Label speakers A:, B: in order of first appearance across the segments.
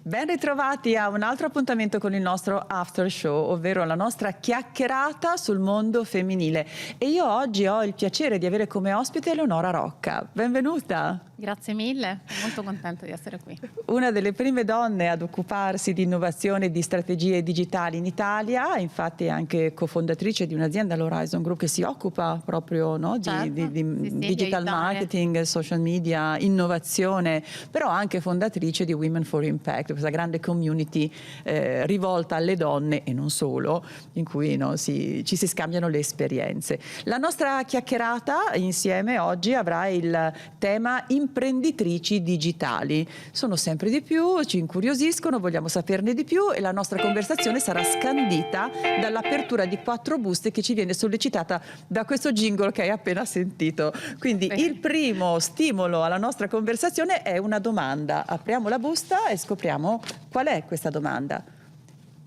A: Ben ritrovati a un altro appuntamento con il nostro after show, ovvero la nostra chiacchierata sul mondo femminile. E io oggi ho il piacere di avere come ospite Eleonora Rocca. Benvenuta!
B: Grazie mille, sono molto contenta di essere qui.
A: Una delle prime donne ad occuparsi di innovazione e di strategie digitali in Italia, infatti è anche cofondatrice di un'azienda, l'Horizon Group, che si occupa proprio, no,
B: Certo,
A: di digital marketing, social media, innovazione, però anche fondatrice di Women for Impact, questa grande community rivolta alle donne e non solo, in cui ci si scambiano le esperienze. La nostra chiacchierata insieme oggi avrà il tema imprenditrici digitali. Sono sempre di più, ci incuriosiscono, vogliamo saperne di più e la nostra conversazione sarà scandita dall'apertura di 4 buste che ci viene sollecitata da questo jingle che hai appena sentito. Quindi il primo stimolo alla nostra conversazione è una domanda. Apriamo la busta e scopriamo qual è questa domanda.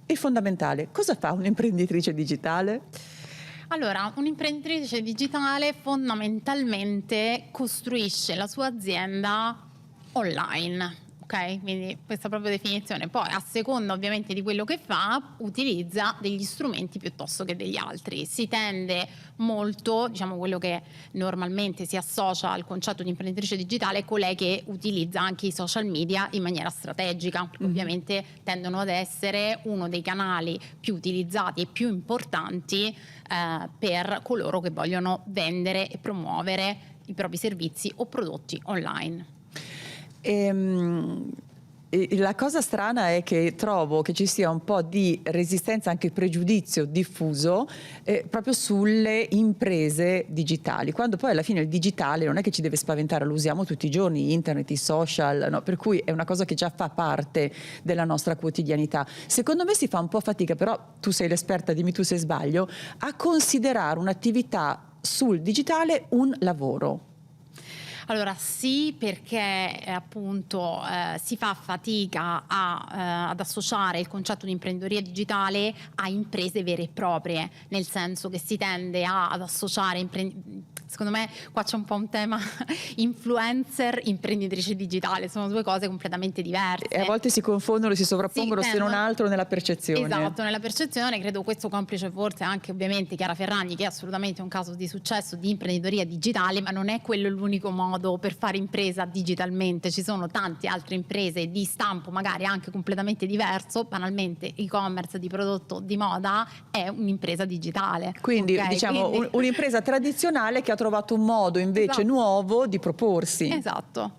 A: Il fondamentale, cosa fa un'imprenditrice digitale?
B: Allora, un'imprenditrice digitale fondamentalmente costruisce la sua azienda online, ok? Quindi questa propria definizione. Poi, a seconda ovviamente di quello che fa, utilizza degli strumenti piuttosto che degli altri. Si tende molto, diciamo, quello che normalmente si associa al concetto di imprenditrice digitale è colei che utilizza anche i social media in maniera strategica, perché ovviamente tendono ad essere uno dei canali più utilizzati e più importanti per coloro che vogliono vendere e promuovere i propri servizi o prodotti online.
A: E la cosa strana è che trovo che ci sia un po' di resistenza, anche pregiudizio diffuso proprio sulle imprese digitali, quando poi alla fine il digitale non è che ci deve spaventare, lo usiamo tutti i giorni, internet, i social, no? Per cui è una cosa che già fa parte della nostra quotidianità. Secondo me si fa un po' fatica, però tu sei l'esperta, dimmi tu se sbaglio, a considerare un'attività sul digitale un lavoro.
B: Allora sì, perché appunto si fa fatica ad associare il concetto di imprenditoria digitale a imprese vere e proprie, nel senso che si tende ad associare secondo me qua c'è un po' un tema influencer, imprenditrice digitale, sono due cose completamente diverse.
A: E a volte si confondono, si sovrappongono, se non altro nella percezione.
B: Esatto, nella percezione, credo questo complice forse anche ovviamente Chiara Ferragni, che è assolutamente un caso di successo di imprenditoria digitale, ma non è quello l'unico modo per fare impresa digitalmente. Ci sono tante altre imprese di stampo magari anche completamente diverso, banalmente e-commerce di prodotto di moda è un'impresa digitale.
A: Quindi diciamo un'impresa tradizionale che ha trovato un modo invece nuovo di proporsi.
B: Esatto,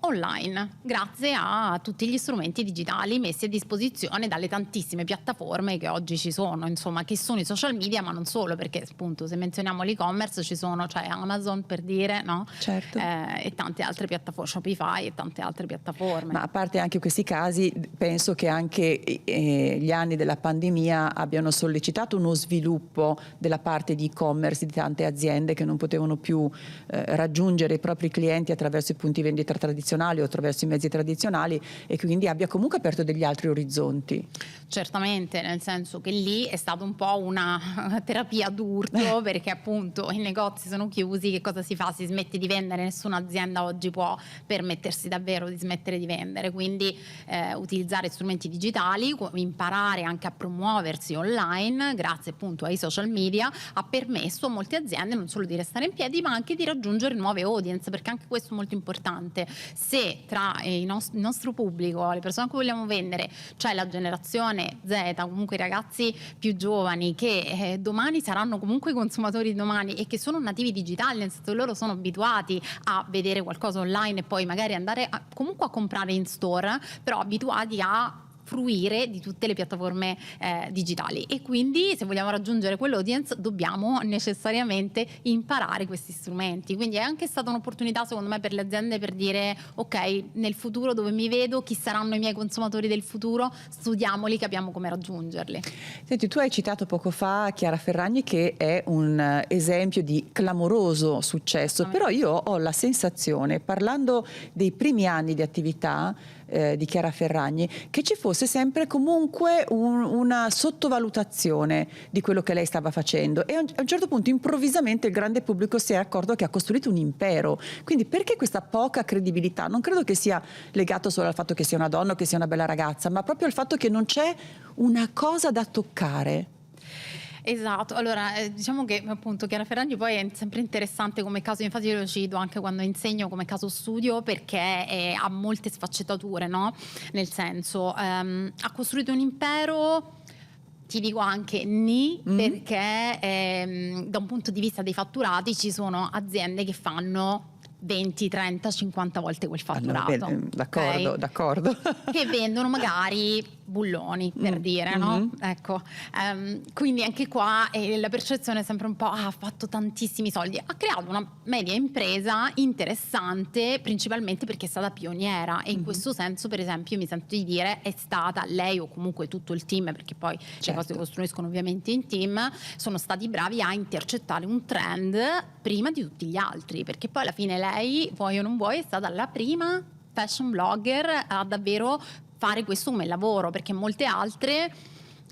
B: online, grazie a tutti gli strumenti digitali messi a disposizione dalle tantissime piattaforme che oggi ci sono, insomma, che sono i social media, ma non solo, perché appunto se menzioniamo l'e-commerce ci sono, cioè Amazon per dire, no?
A: Certo.
B: E tante altre piattaforme, Shopify e tante altre piattaforme.
A: Ma a parte anche questi casi, penso che anche gli anni della pandemia abbiano sollecitato uno sviluppo della parte di e-commerce di tante aziende che non potevano più raggiungere i propri clienti attraverso i punti vendita tradizionali o attraverso i mezzi tradizionali, e quindi abbia comunque aperto degli altri orizzonti.
B: Certamente, nel senso che lì è stato un po' una terapia d'urto, perché appunto i negozi sono chiusi, che cosa si fa? Si smette di vendere, nessuna azienda oggi può permettersi davvero di smettere di vendere, quindi utilizzare strumenti digitali, imparare anche a promuoversi online grazie appunto ai social media ha permesso a molte aziende non solo di restare in piedi ma anche di raggiungere nuove audience, perché anche questo è molto importante. Se tra il nostro pubblico, le persone a cui vogliamo vendere, c'è la generazione Z, comunque i ragazzi più giovani che domani saranno comunque i consumatori di domani e che sono nativi digitali, nel senso che loro sono abituati a vedere qualcosa online e poi magari andare comunque a comprare in store, però abituati a fruire di tutte le piattaforme digitali, e quindi se vogliamo raggiungere quell'audience dobbiamo necessariamente imparare questi strumenti. Quindi è anche stata un'opportunità secondo me per le aziende per dire ok, nel futuro dove mi vedo, chi saranno i miei consumatori del futuro, studiamoli, capiamo come raggiungerli.
A: Senti, tu hai citato poco fa Chiara Ferragni che è un esempio di clamoroso successo, però io ho la sensazione, parlando dei primi anni di attività, di Chiara Ferragni, che ci fosse sempre comunque una sottovalutazione di quello che lei stava facendo, e a un certo punto improvvisamente il grande pubblico si è accorto che ha costruito un impero. Quindi perché questa poca credibilità? Non credo che sia legato solo al fatto che sia una donna o che sia una bella ragazza, ma proprio al fatto che non c'è una cosa da toccare.
B: Esatto, allora diciamo che appunto Chiara Ferragni poi è sempre interessante come caso, infatti io lo cito anche quando insegno come caso studio, perché ha molte sfaccettature, no? Nel senso, ha costruito un impero, ti dico anche perché da un punto di vista dei fatturati ci sono aziende che fanno 20, 30, 50 volte quel fatturato.
A: D'accordo,
B: okay?
A: D'accordo.
B: Che vendono magari bulloni, per dire, no? Ecco, quindi anche qua la percezione è sempre un po' ha fatto tantissimi soldi. Ha creato una media impresa interessante, principalmente perché è stata pioniera, e in questo senso, per esempio, mi sento di dire è stata lei, o comunque tutto il team, perché poi le cose si costruiscono ovviamente in team, sono stati bravi a intercettare un trend prima di tutti gli altri, perché poi alla fine lei, vuoi o non vuoi, è stata la prima fashion blogger a davvero fare questo come lavoro, perché molte altre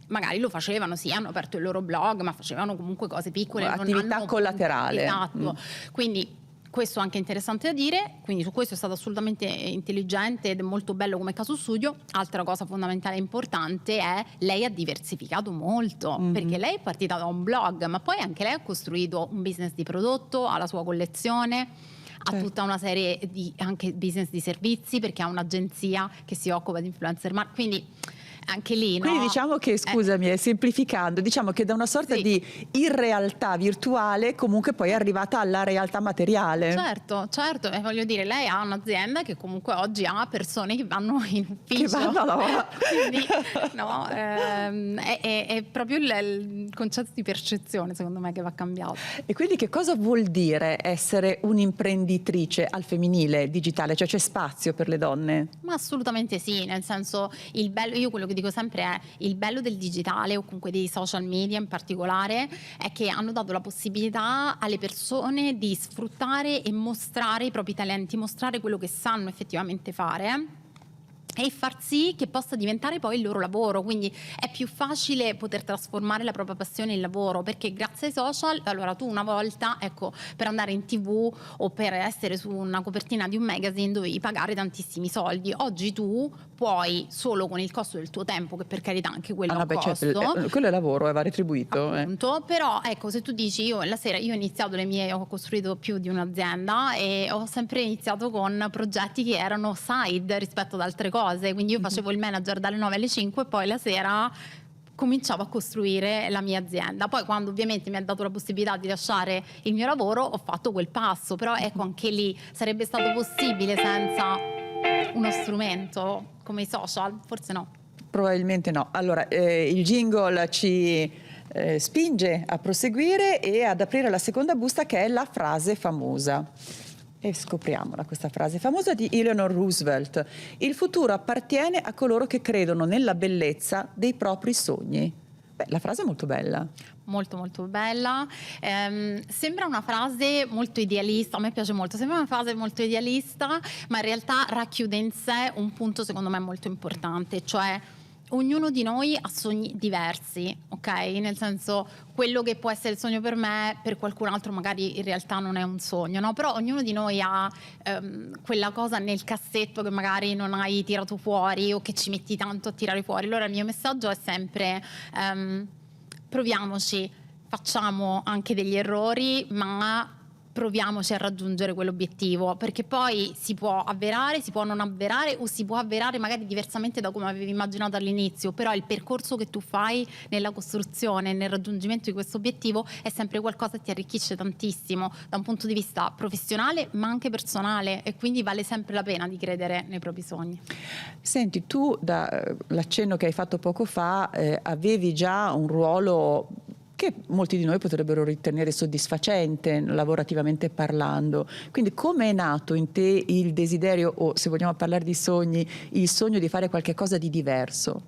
B: magari lo facevano, sì, hanno aperto il loro blog, ma facevano comunque cose piccole,
A: attività collaterale.
B: Esatto. Quindi questo è anche interessante da dire, quindi su questo è stato assolutamente intelligente ed è molto bello come caso studio. Altra cosa fondamentale e importante è lei ha diversificato molto, perché lei è partita da un blog, ma poi anche lei ha costruito un business di prodotto, ha la sua collezione, ha tutta una serie di anche business di servizi, perché ha un'agenzia che si occupa di influencer marketing, quindi anche lì, no?
A: Quindi diciamo che, scusami, semplificando, diciamo che da una sorta di irrealtà virtuale comunque poi è arrivata alla realtà materiale.
B: Certo, e voglio dire, lei ha un'azienda che comunque oggi ha persone che vanno in ufficio.
A: Che vanno a lavorare.
B: Quindi, no, è proprio il concetto di percezione, secondo me, che va cambiato.
A: E quindi che cosa vuol dire essere un'imprenditrice al femminile digitale? Cioè c'è spazio per le donne?
B: Ma assolutamente sì, nel senso, il bello, io quello che dico sempre è il bello del digitale, o comunque dei social media in particolare, è che hanno dato la possibilità alle persone di sfruttare e mostrare i propri talenti, mostrare quello che sanno effettivamente fare e far sì che possa diventare poi il loro lavoro. Quindi è più facile poter trasformare la propria passione in lavoro, perché grazie ai social, allora tu una volta, ecco, per andare in TV o per essere su una copertina di un magazine dovevi pagare tantissimi soldi. Oggi tu puoi, solo con il costo del tuo tempo, che per carità anche quello è un costo,
A: quello è lavoro, va retribuito,
B: appunto, però ecco, se tu dici io la sera, io ho iniziato ho costruito più di un'azienda e ho sempre iniziato con progetti che erano side rispetto ad altre cose, quindi io facevo il manager dalle 9 alle 5 e poi la sera cominciavo a costruire la mia azienda. Poi quando ovviamente mi ha dato la possibilità di lasciare il mio lavoro ho fatto quel passo, però ecco, anche lì sarebbe stato possibile senza uno strumento come i social? Forse no.
A: Probabilmente no. Allora, il jingle ci spinge a proseguire e ad aprire la seconda busta, che è la frase famosa. E scopriamola, questa frase famosa di Eleanor Roosevelt: il futuro appartiene a coloro che credono nella bellezza dei propri sogni. Beh, la frase è molto bella.
B: Molto molto bella, sembra una frase molto idealista, a me piace molto, sembra una frase molto idealista, ma in realtà racchiude in sé un punto secondo me molto importante, cioè ognuno di noi ha sogni diversi, ok? Nel senso, quello che può essere il sogno per me, per qualcun altro magari in realtà non è un sogno, no? Però ognuno di noi ha quella cosa nel cassetto che magari non hai tirato fuori o che ci metti tanto a tirare fuori. Allora il mio messaggio è sempre proviamoci, facciamo anche degli errori, ma proviamoci a raggiungere quell'obiettivo, perché poi si può avverare, si può non avverare, o si può avverare magari diversamente da come avevi immaginato all'inizio, però il percorso che tu fai nella costruzione, nel raggiungimento di questo obiettivo è sempre qualcosa che ti arricchisce tantissimo da un punto di vista professionale ma anche personale, e quindi vale sempre la pena di credere nei propri sogni.
A: Senti, tu dall'accenno che hai fatto poco fa avevi già un ruolo che molti di noi potrebbero ritenere soddisfacente lavorativamente parlando. Quindi come è nato in te il desiderio, o se vogliamo parlare di sogni, il sogno di fare qualche cosa di diverso?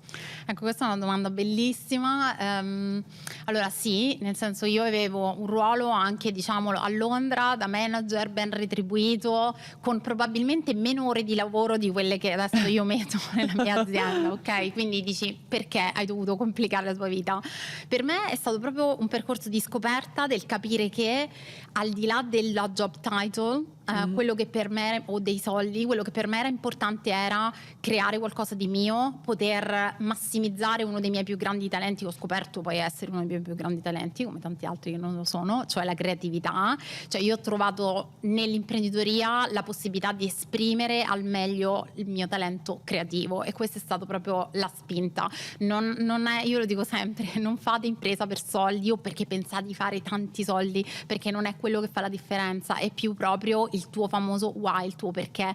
B: Ecco, questa è una domanda bellissima. Allora sì, nel senso, io avevo un ruolo anche, diciamolo, a Londra da manager ben retribuito, con probabilmente meno ore di lavoro di quelle che adesso io metto nella mia azienda, ok? Quindi dici, perché hai dovuto complicare la tua vita? Per me è stato proprio un percorso di scoperta del capire che al di là della job title, quello che per me, o dei soldi, quello che per me era importante era creare qualcosa di mio, poter massimizzare uno dei miei più grandi talenti, che ho scoperto poi essere uno dei miei più grandi talenti, come tanti altri che non lo sono, cioè la creatività. Cioè io ho trovato nell'imprenditoria la possibilità di esprimere al meglio il mio talento creativo, e questa è stata proprio la spinta. Non è, io lo dico sempre, non fate impresa per soldi o perché pensate di fare tanti soldi, perché non è quello che fa la differenza, è più proprio il tuo famoso why, il tuo perché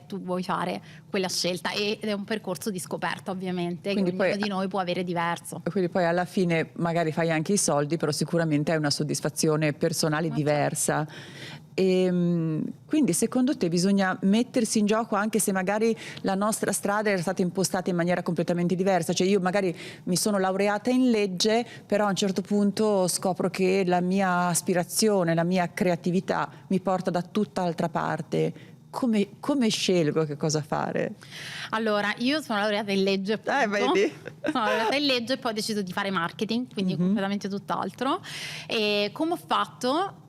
B: tu vuoi fare quella scelta, ed è un percorso di scoperta, ovviamente, quindi che ognuno di noi può avere diverso.
A: Quindi poi alla fine magari fai anche i soldi, però sicuramente hai una soddisfazione personale diversa. E quindi secondo te bisogna mettersi in gioco anche se magari la nostra strada era stata impostata in maniera completamente diversa? Cioè io magari mi sono laureata in legge, però a un certo punto scopro che la mia aspirazione, la mia creatività mi porta da tutt'altra parte. Come scelgo che cosa fare?
B: Allora, io sono laureata in legge, appunto.
A: Vedi?
B: Sono laureata in legge e poi ho deciso di fare marketing, quindi completamente tutt'altro. E come ho fatto?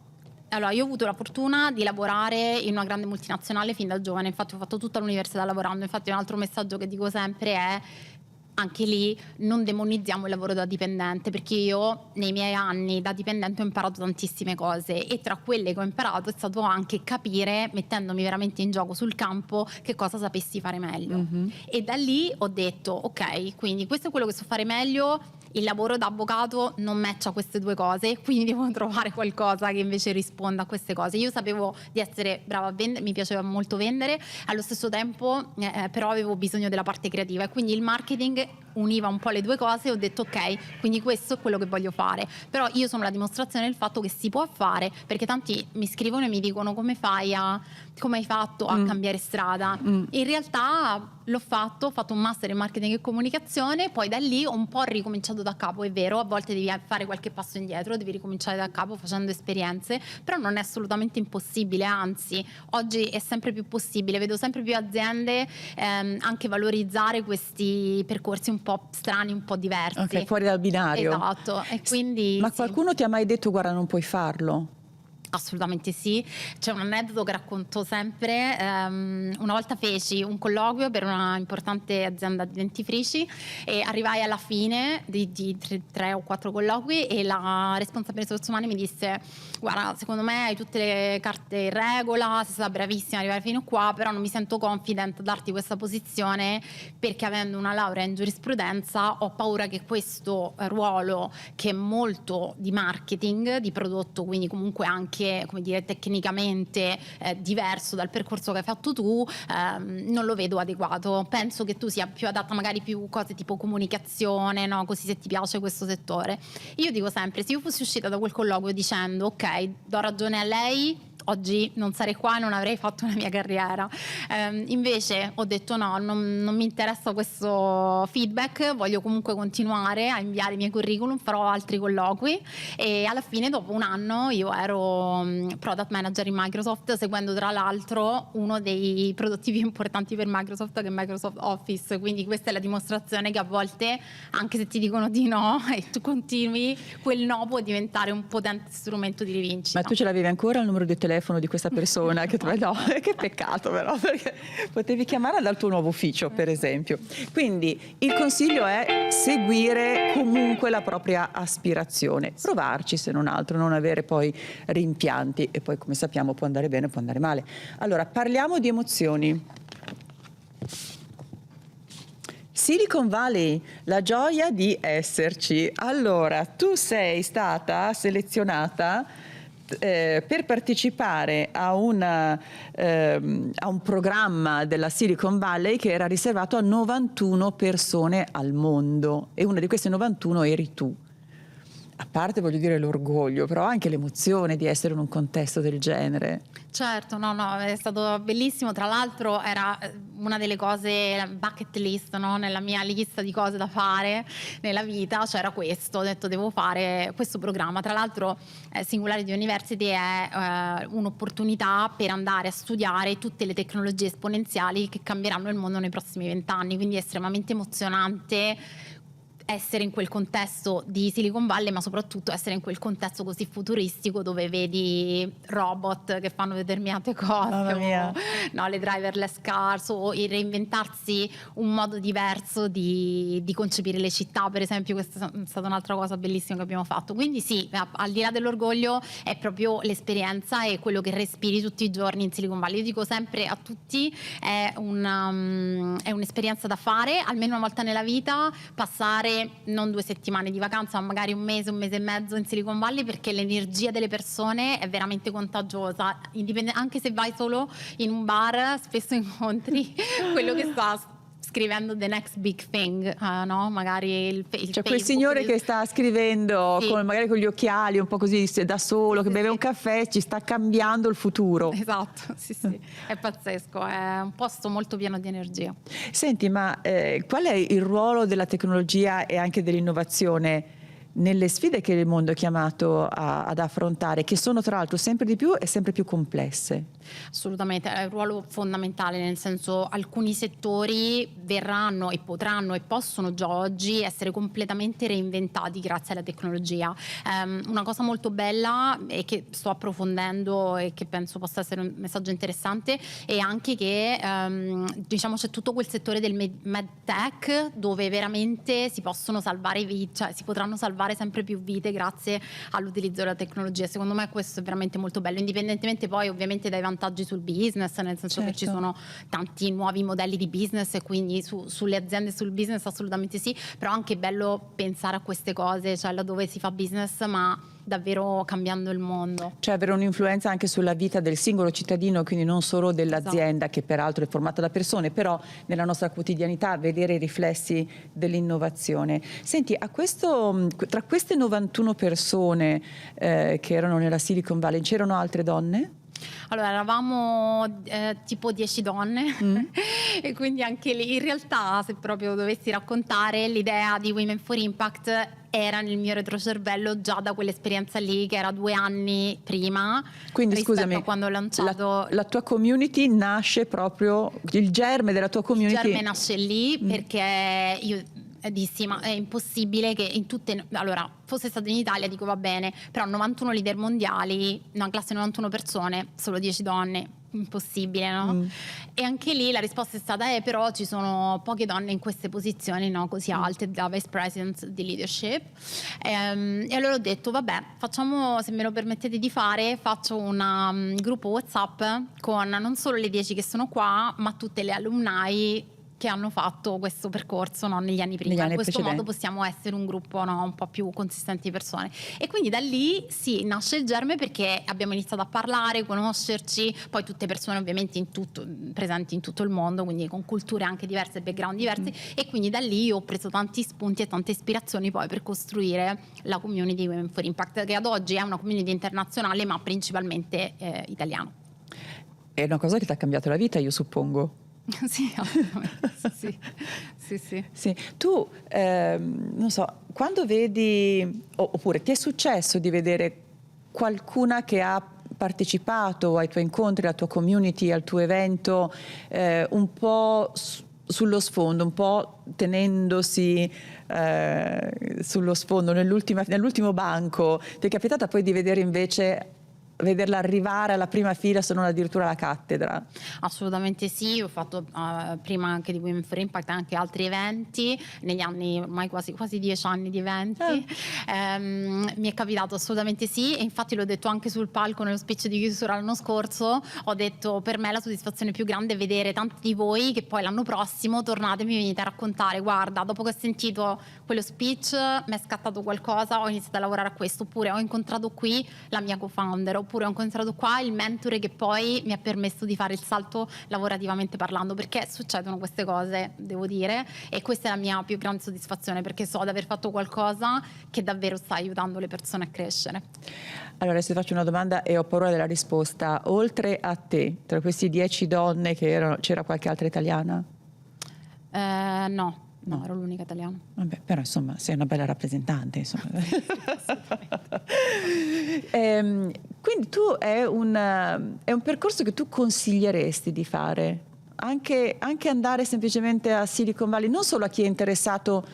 B: Allora, io ho avuto la fortuna di lavorare in una grande multinazionale fin da giovane, infatti ho fatto tutta l'università lavorando. Infatti un altro messaggio che dico sempre è: anche lì non demonizziamo il lavoro da dipendente, perché io nei miei anni da dipendente ho imparato tantissime cose, e tra quelle che ho imparato è stato anche capire, mettendomi veramente in gioco sul campo, che cosa sapessi fare meglio. E da lì ho detto, ok, quindi questo è quello che so fare meglio. Il lavoro da avvocato non matcha queste due cose, quindi devo trovare qualcosa che invece risponda a queste cose. Io sapevo di essere brava a vendere, mi piaceva molto vendere, allo stesso tempo però avevo bisogno della parte creativa, e quindi il marketing univa un po' le due cose, e ho detto ok, quindi questo è quello che voglio fare. Però io sono la dimostrazione del fatto che si può fare, perché tanti mi scrivono e mi dicono come hai fatto a cambiare strada. In realtà l'ho fatto, ho fatto un master in marketing e comunicazione, poi da lì ho un po' ricominciato da capo. È vero, a volte devi fare qualche passo indietro, devi ricominciare da capo facendo esperienze, però non è assolutamente impossibile, anzi oggi è sempre più possibile. Vedo sempre più aziende anche valorizzare questi percorsi un po' strani, un po' diversi.
A: Ok, fuori dal binario.
B: Esatto, e quindi
A: Ma
B: sì.
A: Qualcuno ti ha mai detto guarda non puoi farlo?
B: Assolutamente sì, c'è un aneddoto che racconto sempre. Una volta feci un colloquio per una importante azienda di dentifrici e arrivai alla fine di 3 o 4 colloqui, e la responsabile risorse umane mi disse: guarda, secondo me hai tutte le carte in regola, sei stata bravissima ad arrivare fino qua, però non mi sento confident a darti questa posizione, perché avendo una laurea in giurisprudenza ho paura che questo ruolo, che è molto di marketing, di prodotto, quindi comunque anche, come dire, tecnicamente diverso dal percorso che hai fatto tu, non lo vedo adeguato. Penso che tu sia più adatta magari più cose tipo comunicazione, no? Così, se ti piace questo settore. Io dico sempre, se io fossi uscita da quel colloquio dicendo ok, do ragione a lei, oggi non sarei qua e non avrei fatto la mia carriera. Invece ho detto no, non mi interessa questo feedback, voglio comunque continuare a inviare i miei curriculum, farò altri colloqui, e alla fine dopo un anno io ero product manager in Microsoft, seguendo tra l'altro uno dei prodotti più importanti per Microsoft, che è Microsoft Office. Quindi questa è la dimostrazione che a volte, anche se ti dicono di no e tu continui, quel no può diventare un potente strumento di rivincita.
A: Ma tu ce l'avevi ancora il numero di telefono di questa persona? No, che peccato però, perché potevi chiamarla dal tuo nuovo ufficio, per esempio. Quindi il consiglio è seguire comunque la propria aspirazione, provarci se non altro, non avere poi rimpianti, e poi come sappiamo può andare bene, può andare male. Allora, parliamo di emozioni. Silicon Valley, la gioia di esserci. Allora, tu sei stata selezionata per partecipare a un programma della Silicon Valley che era riservato a 91 persone al mondo, e una di queste 91 eri tu. a parte voglio dire l'orgoglio, però anche l'emozione di essere in un contesto del genere.
B: Certo, no, è stato bellissimo. Tra l'altro era una delle cose, la bucket list, no? Nella mia lista di cose da fare nella vita c'era questo. Ho detto devo fare questo programma. Tra l'altro Singularity University è un'opportunità per andare a studiare tutte le tecnologie esponenziali che cambieranno il mondo nei prossimi 20 anni, quindi è estremamente emozionante essere in quel contesto di Silicon Valley, ma soprattutto essere in quel contesto così futuristico dove vedi robot che fanno determinate cose, no, le driverless cars, o il reinventarsi un modo diverso di concepire le città, per esempio. Questa è stata un'altra cosa bellissima che abbiamo fatto. Quindi sì, al di là dell'orgoglio è proprio l'esperienza e quello che respiri tutti i giorni in Silicon Valley. Io dico sempre a tutti, è un'esperienza da fare almeno una volta nella vita, passare non 2 settimane di vacanza, ma magari un mese e mezzo in Silicon Valley, perché l'energia delle persone è veramente contagiosa. Anche se vai solo in un bar, spesso incontri quello che sta scrivendo the next big thing, no? Magari il
A: cioè quel signore che sta scrivendo, sì, magari con gli occhiali, un po' così da solo, che beve un caffè, ci sta cambiando il futuro.
B: Esatto, sì, è pazzesco, è un posto molto pieno di energia.
A: Senti, ma qual è il ruolo della tecnologia e anche dell'innovazione nelle sfide che il mondo è chiamato ad affrontare, che sono tra l'altro sempre di più e sempre più complesse?
B: Assolutamente, è un ruolo fondamentale, nel senso alcuni settori verranno e potranno e possono già oggi essere completamente reinventati grazie alla tecnologia. Una cosa molto bella e che sto approfondendo e che penso possa essere un messaggio interessante è anche che diciamo c'è tutto quel settore del medtech dove veramente si possono salvare vite, cioè si potranno salvare sempre più vite grazie all'utilizzo della tecnologia. Secondo me questo è veramente molto bello, indipendentemente poi ovviamente dai vantaggi sul business, nel senso, certo, che ci sono tanti nuovi modelli di business e quindi sulle aziende, sul business assolutamente sì, però anche è bello pensare a queste cose, cioè laddove si fa business ma davvero cambiando il mondo.
A: Cioè avere un'influenza anche sulla vita del singolo cittadino, quindi non solo dell'azienda, esatto, che peraltro è formata da persone, però nella nostra quotidianità vedere i riflessi dell'innovazione. Senti, tra queste 91 persone che erano nella Silicon Valley, c'erano altre donne?
B: Allora, eravamo tipo 10 donne e quindi anche lì in realtà, se proprio dovessi raccontare, l'idea di Women for Impact era nel mio retrocervello già da quell'esperienza lì, che era 2 anni prima.
A: Quindi scusami,
B: a quando ho lanciato
A: la tua community nasce proprio, il germe della tua community?
B: Il germe nasce lì perché io dissi ma è impossibile che in tutte, allora fosse stato in Italia dico va bene, però 91 leader mondiali, una classe di 91 persone, solo 10 donne, impossibile, no? E anche lì la risposta è stata però ci sono poche donne in queste posizioni, no, così alte, da vice president di leadership, e allora ho detto vabbè, facciamo, se me lo permettete di fare, faccio un gruppo WhatsApp con non solo le 10 che sono qua, ma tutte le alumni che hanno fatto questo percorso, no, negli anni prima. In questo modo possiamo essere un gruppo, no, un po' più consistente di persone. E quindi da lì sì, nasce il germe, perché abbiamo iniziato a parlare, conoscerci, poi tutte persone ovviamente presenti in tutto il mondo, quindi con culture anche diverse, background diversi, e quindi da lì ho preso tanti spunti e tante ispirazioni poi per costruire la community Women for Impact, che ad oggi è una community internazionale ma principalmente italiana.
A: È una cosa che ti ha cambiato la vita, io suppongo.
B: Sì, sì.
A: Tu, non so, quando vedi, oppure ti è successo di vedere qualcuna che ha partecipato ai tuoi incontri, alla tua community, al tuo evento, un po' sullo sfondo, un po' tenendosi sullo sfondo, nell'ultimo banco? Ti è capitata poi di vederla arrivare alla prima fila, se non addirittura alla cattedra? Assolutamente
B: sì, ho fatto prima anche di Women for Impact anche altri eventi, negli anni ormai quasi 10 anni di eventi. Mi è capitato assolutamente sì, e infatti l'ho detto anche sul palco nello speech di chiusura l'anno scorso, ho detto per me la soddisfazione più grande è vedere tanti di voi che poi l'anno prossimo tornate e mi venite a raccontare, guarda, dopo che ho sentito quello speech, mi è scattato qualcosa, ho iniziato a lavorare a questo, oppure ho incontrato qui la mia co-founder, oppure ho incontrato qua il mentore che poi mi ha permesso di fare il salto lavorativamente parlando, perché succedono queste cose, devo dire, e questa è la mia più grande soddisfazione, perché so di aver fatto qualcosa che davvero sta aiutando le persone a crescere.
A: Allora adesso ti faccio una domanda e ho paura della risposta. Oltre a te, tra questi 10 donne che erano, c'era qualche altra italiana?
B: No, ero l'unica italiana.
A: Vabbè, però insomma sei una bella rappresentante, insomma. Quindi tu è un percorso che tu consiglieresti di fare? Anche andare semplicemente a Silicon Valley, non solo a chi è interessato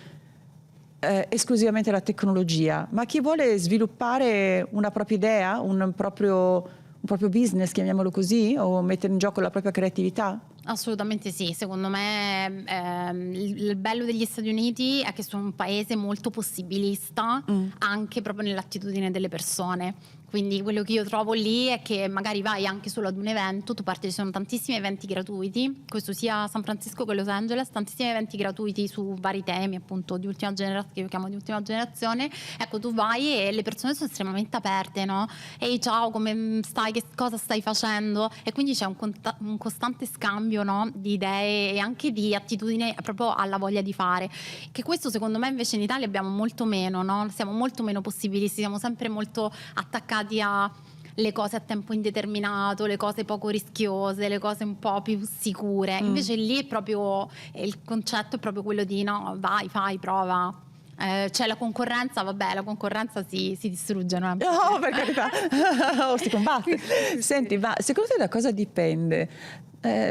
A: esclusivamente alla tecnologia, ma chi vuole sviluppare una propria idea, un proprio business, chiamiamolo così, o mettere in gioco la propria creatività?
B: Assolutamente sì, secondo me il bello degli Stati Uniti è che sono un paese molto possibilista anche proprio nell'attitudine delle persone. Quindi quello che io trovo lì è che magari vai anche solo ad un evento, tu parti, ci sono tantissimi eventi gratuiti, questo sia a San Francisco che a Los Angeles, tantissimi eventi gratuiti su vari temi appunto di ultima generazione, che io chiamo di ultima generazione. Ecco, tu vai e le persone sono estremamente aperte, no? Ehi, ciao, come stai? Che cosa stai facendo? E quindi c'è un costante scambio, no? Di idee e anche di attitudine proprio alla voglia di fare, che questo secondo me invece in Italia abbiamo molto meno, no? Siamo molto meno possibilisti, siamo sempre molto attaccati a le cose a tempo indeterminato, le cose poco rischiose, le cose un po' più sicure. Invece lì è proprio, il concetto è proprio quello di no, vai, fai, prova. C'è la concorrenza, vabbè, la concorrenza si distrugge, no?
A: No, per carità, o si combatte. Senti, ma secondo te da cosa dipende?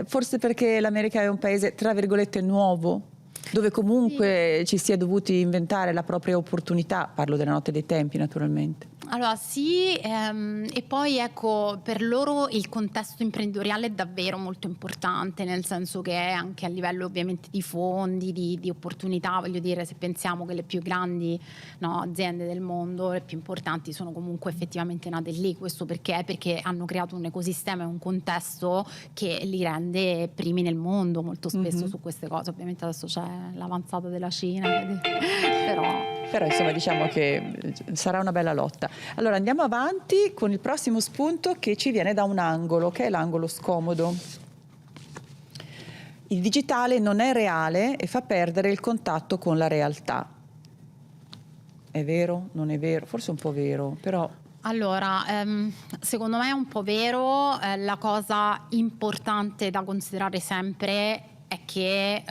A: Forse perché l'America è un paese, tra virgolette, nuovo, dove comunque ci si è dovuti inventare la propria opportunità, parlo della notte dei tempi naturalmente.
B: Allora sì, e poi ecco, per loro il contesto imprenditoriale è davvero molto importante, nel senso che anche a livello ovviamente di fondi, di opportunità, voglio dire, se pensiamo che le più grandi, no, aziende del mondo, le più importanti sono comunque effettivamente nate lì. Questo perché hanno creato un ecosistema e un contesto che li rende primi nel mondo molto spesso su queste cose. Ovviamente adesso c'è l'avanzata della Cina, però
A: insomma diciamo che sarà una bella lotta. Allora andiamo avanti con il prossimo spunto che ci viene da un angolo, che è l'angolo scomodo. Il digitale non è reale e fa perdere il contatto con la realtà. È vero? Non è vero? Forse un po' vero, però...
B: Allora, secondo me è un po' vero. La cosa importante da considerare sempre è che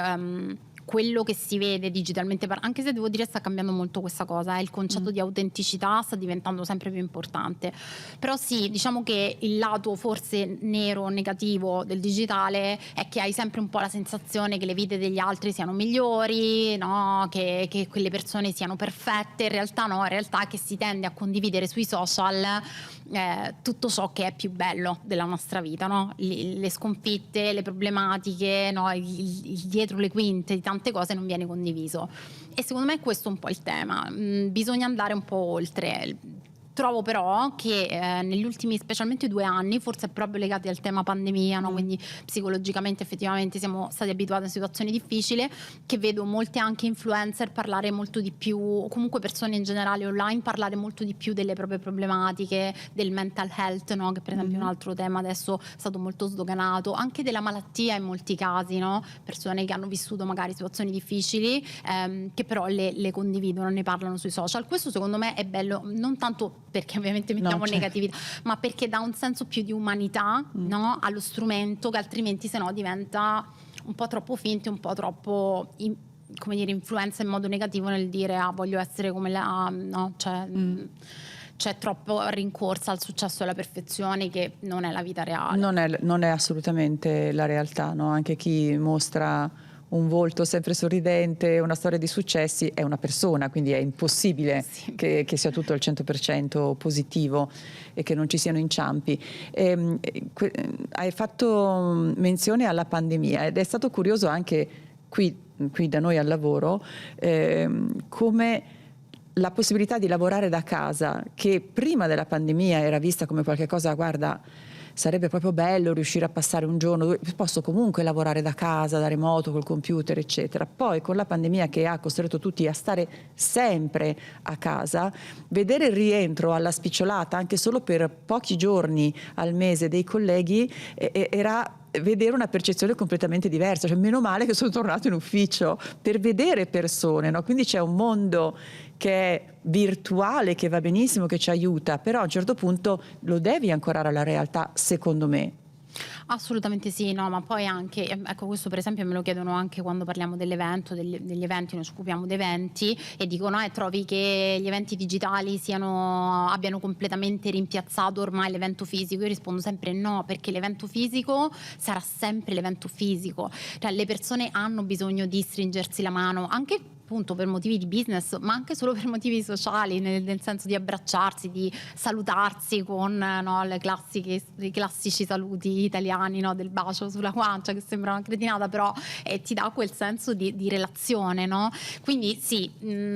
B: quello che si vede digitalmente, anche se devo dire sta cambiando molto questa cosa, il concetto di autenticità sta diventando sempre più importante. Però sì, diciamo che il lato forse nero, negativo del digitale è che hai sempre un po' la sensazione che le vite degli altri siano migliori, no? Che quelle persone siano perfette. In realtà no, in realtà è che si tende a condividere sui social tutto ciò che è più bello della nostra vita, no? Le sconfitte, le problematiche, no? il dietro le quinte di tante cose non viene condiviso, e secondo me questo è un po' il tema. Bisogna andare un po' oltre. Trovo però che negli ultimi specialmente 2 anni, forse proprio legati al tema pandemia, no? Quindi psicologicamente effettivamente siamo stati abituati a una situazione difficile, che vedo molte anche influencer parlare molto di più, o comunque persone in generale online parlare molto di più delle proprie problematiche, del mental health, no? Che per esempio è un altro tema adesso è stato molto sdoganato, anche della malattia in molti casi, no? Persone che hanno vissuto magari situazioni difficili, che però le condividono, ne parlano sui social. Questo secondo me è bello, non tanto perché ovviamente mettiamo negatività, ma perché dà un senso più di umanità, no? Allo strumento, che altrimenti sennò diventa un po' troppo finto, un po' troppo come dire, influenza in modo negativo nel dire voglio essere come la, no? Cioè, c'è troppo rincorsa al successo e alla perfezione, che non è la vita reale.
A: Non è assolutamente la realtà, no? Anche chi mostra un volto sempre sorridente, una storia di successi, è una persona, quindi è impossibile che sia tutto al 100% positivo e che non ci siano inciampi. Hai fatto menzione alla pandemia ed è stato curioso anche qui da noi al lavoro come la possibilità di lavorare da casa, che prima della pandemia era vista come qualche cosa, guarda, sarebbe proprio bello riuscire a passare un giorno dove posso comunque lavorare da casa, da remoto, col computer, eccetera. Poi con la pandemia che ha costretto tutti a stare sempre a casa, vedere il rientro alla spicciolata anche solo per pochi giorni al mese dei colleghi era vedere una percezione completamente diversa, cioè meno male che sono tornato in ufficio per vedere persone, no? Quindi c'è un mondo che è virtuale, che va benissimo, che ci aiuta, però a un certo punto lo devi ancorare alla realtà, secondo me.
B: Assolutamente sì, no, ma poi anche, ecco, questo per esempio me lo chiedono anche quando parliamo dell'evento, degli eventi, noi ci occupiamo di eventi e dicono trovi che gli eventi digitali abbiano completamente rimpiazzato ormai l'evento fisico? Io rispondo sempre no, perché l'evento fisico sarà sempre l'evento fisico, cioè le persone hanno bisogno di stringersi la mano, anche appunto per motivi di business, ma anche solo per motivi sociali, nel senso di abbracciarsi, di salutarsi con i classici saluti italiani, no? Del bacio sulla guancia, che sembra una cretinata, però ti dà quel senso di relazione, no? Quindi sì,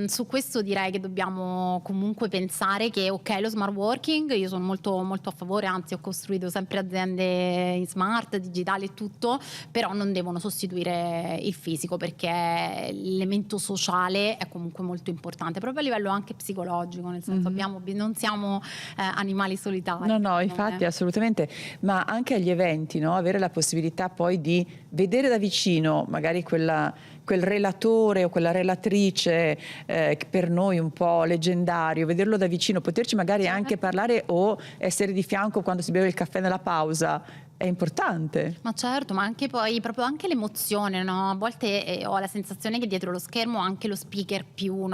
B: su questo direi che dobbiamo comunque pensare che ok, lo smart working, io sono molto, molto a favore, anzi ho costruito sempre aziende in smart, digitali e tutto, però non devono sostituire il fisico, perché l'elemento sociale è comunque molto importante, proprio a livello anche psicologico, nel senso non siamo animali solitari.
A: No, infatti assolutamente, ma anche agli eventi, no? Avere la possibilità poi di vedere da vicino magari quel relatore o quella relatrice per noi un po' leggendario, vederlo da vicino, poterci magari anche parlare o essere di fianco quando si beve il caffè nella pausa. È importante.
B: Ma certo, ma anche poi proprio anche l'emozione, no? A volte ho la sensazione che dietro lo schermo anche lo speaker più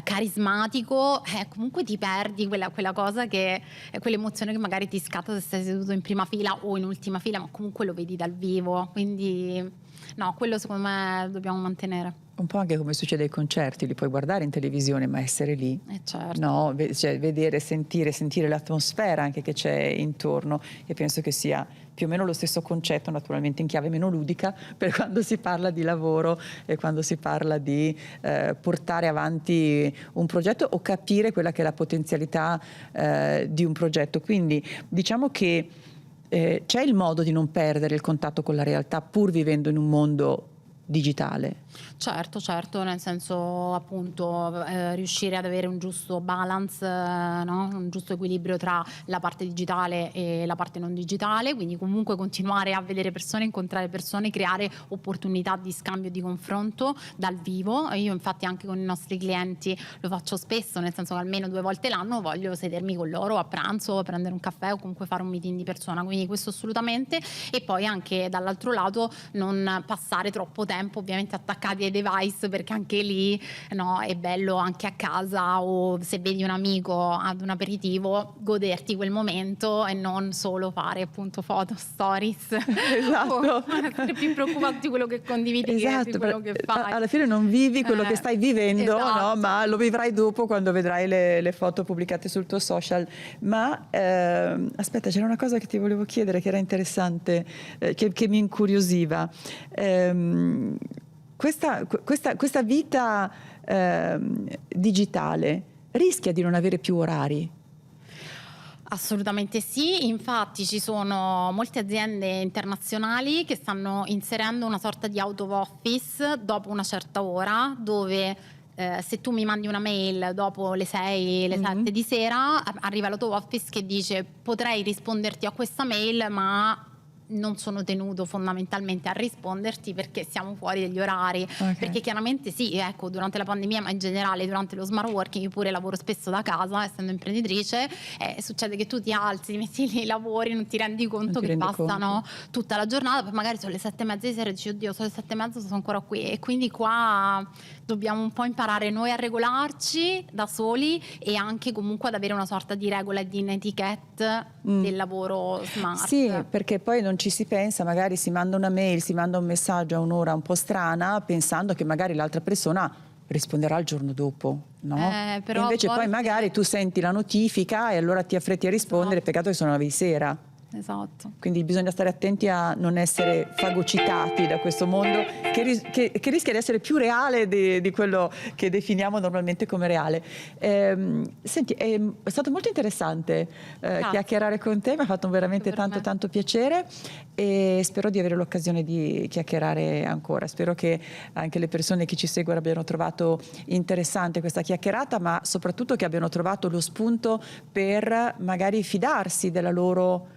B: carismatico, comunque ti perdi quella cosa che è quell'emozione che magari ti scatta se stai seduto in prima fila o in ultima fila, ma comunque lo vedi dal vivo, quindi no, quello secondo me dobbiamo mantenere.
A: Un po' anche come succede ai concerti, li puoi guardare in televisione, ma essere lì,
B: certo.
A: No? Cioè, vedere, sentire l'atmosfera anche che c'è intorno, e penso che sia più o meno lo stesso concetto, naturalmente in chiave meno ludica, per quando si parla di lavoro e quando si parla di portare avanti un progetto o capire quella che è la potenzialità di un progetto. Quindi diciamo che c'è il modo di non perdere il contatto con la realtà pur vivendo in un mondo digitale.
B: Certo, nel senso appunto riuscire ad avere un giusto balance, no? Un giusto equilibrio tra la parte digitale e la parte non digitale, quindi comunque continuare a vedere persone, incontrare persone, creare opportunità di scambio e di confronto dal vivo. Io infatti anche con i nostri clienti lo faccio spesso, nel senso che almeno 2 volte l'anno voglio sedermi con loro a pranzo, prendere un caffè o comunque fare un meeting di persona, quindi questo assolutamente. E poi anche dall'altro lato non passare troppo tempo ovviamente attaccati ai device, perché anche lì è bello anche a casa, o se vedi un amico ad un aperitivo goderti quel momento e non solo fare appunto foto, stories.
A: Esatto.
B: O essere più preoccupati di quello che condividi che di quello che fai.
A: Alla fine non vivi quello che stai vivendo,
B: esatto.
A: No? Ma lo vivrai dopo quando vedrai le foto pubblicate sul tuo social. Ma aspetta, c'era una cosa che ti volevo chiedere che era interessante, che mi incuriosiva. Questa vita digitale rischia di non avere più orari?
B: Assolutamente sì, infatti ci sono molte aziende internazionali che stanno inserendo una sorta di out of office dopo una certa ora, dove se tu mi mandi una mail dopo le 6, le 7 di sera, arriva l'out of office che dice potrei risponderti a questa mail, ma non sono tenuto fondamentalmente a risponderti perché siamo fuori dagli orari. Okay. Perché chiaramente sì, ecco, durante la pandemia, ma in generale durante lo smart working, io pure lavoro spesso da casa, essendo imprenditrice, succede che tu ti alzi, ti metti lì, lavori, non ti rendi conto che passano tutta la giornata, poi magari sono le 7:30 di sera e dici oddio, sono le 7:30, sono ancora qui. E quindi qua dobbiamo un po' imparare noi a regolarci da soli e anche comunque ad avere una sorta di regola e di etiquette del lavoro smart.
A: Sì, perché poi non ci si pensa, magari si manda una mail, si manda un messaggio a un'ora un po' strana, pensando che magari l'altra persona risponderà il giorno dopo, no?
B: Però
A: invece poi magari tu senti la notifica e allora ti affretti a rispondere, peccato che sono la sera.
B: esatto.
A: Quindi bisogna stare attenti a non essere fagocitati da questo mondo che rischia di essere più reale di quello che definiamo normalmente come reale. Senti, è stato molto interessante chiacchierare con te, mi ha fatto veramente tanto piacere e spero di avere l'occasione di chiacchierare ancora. Spero che anche le persone che ci seguono abbiano trovato interessante questa chiacchierata, ma soprattutto che abbiano trovato lo spunto per magari fidarsi della loro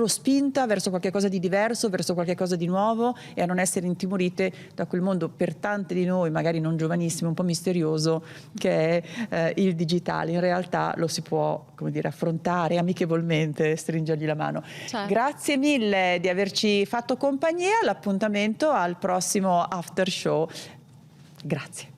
A: spinta verso qualcosa di diverso, verso qualcosa di nuovo, e a non essere intimorite da quel mondo per tante di noi, magari non giovanissime, un po' misterioso, che è il digitale. In realtà lo si può, come dire, affrontare amichevolmente, stringergli la mano.
B: Certo.
A: Grazie mille di averci fatto compagnia, l'appuntamento al prossimo after show. Grazie.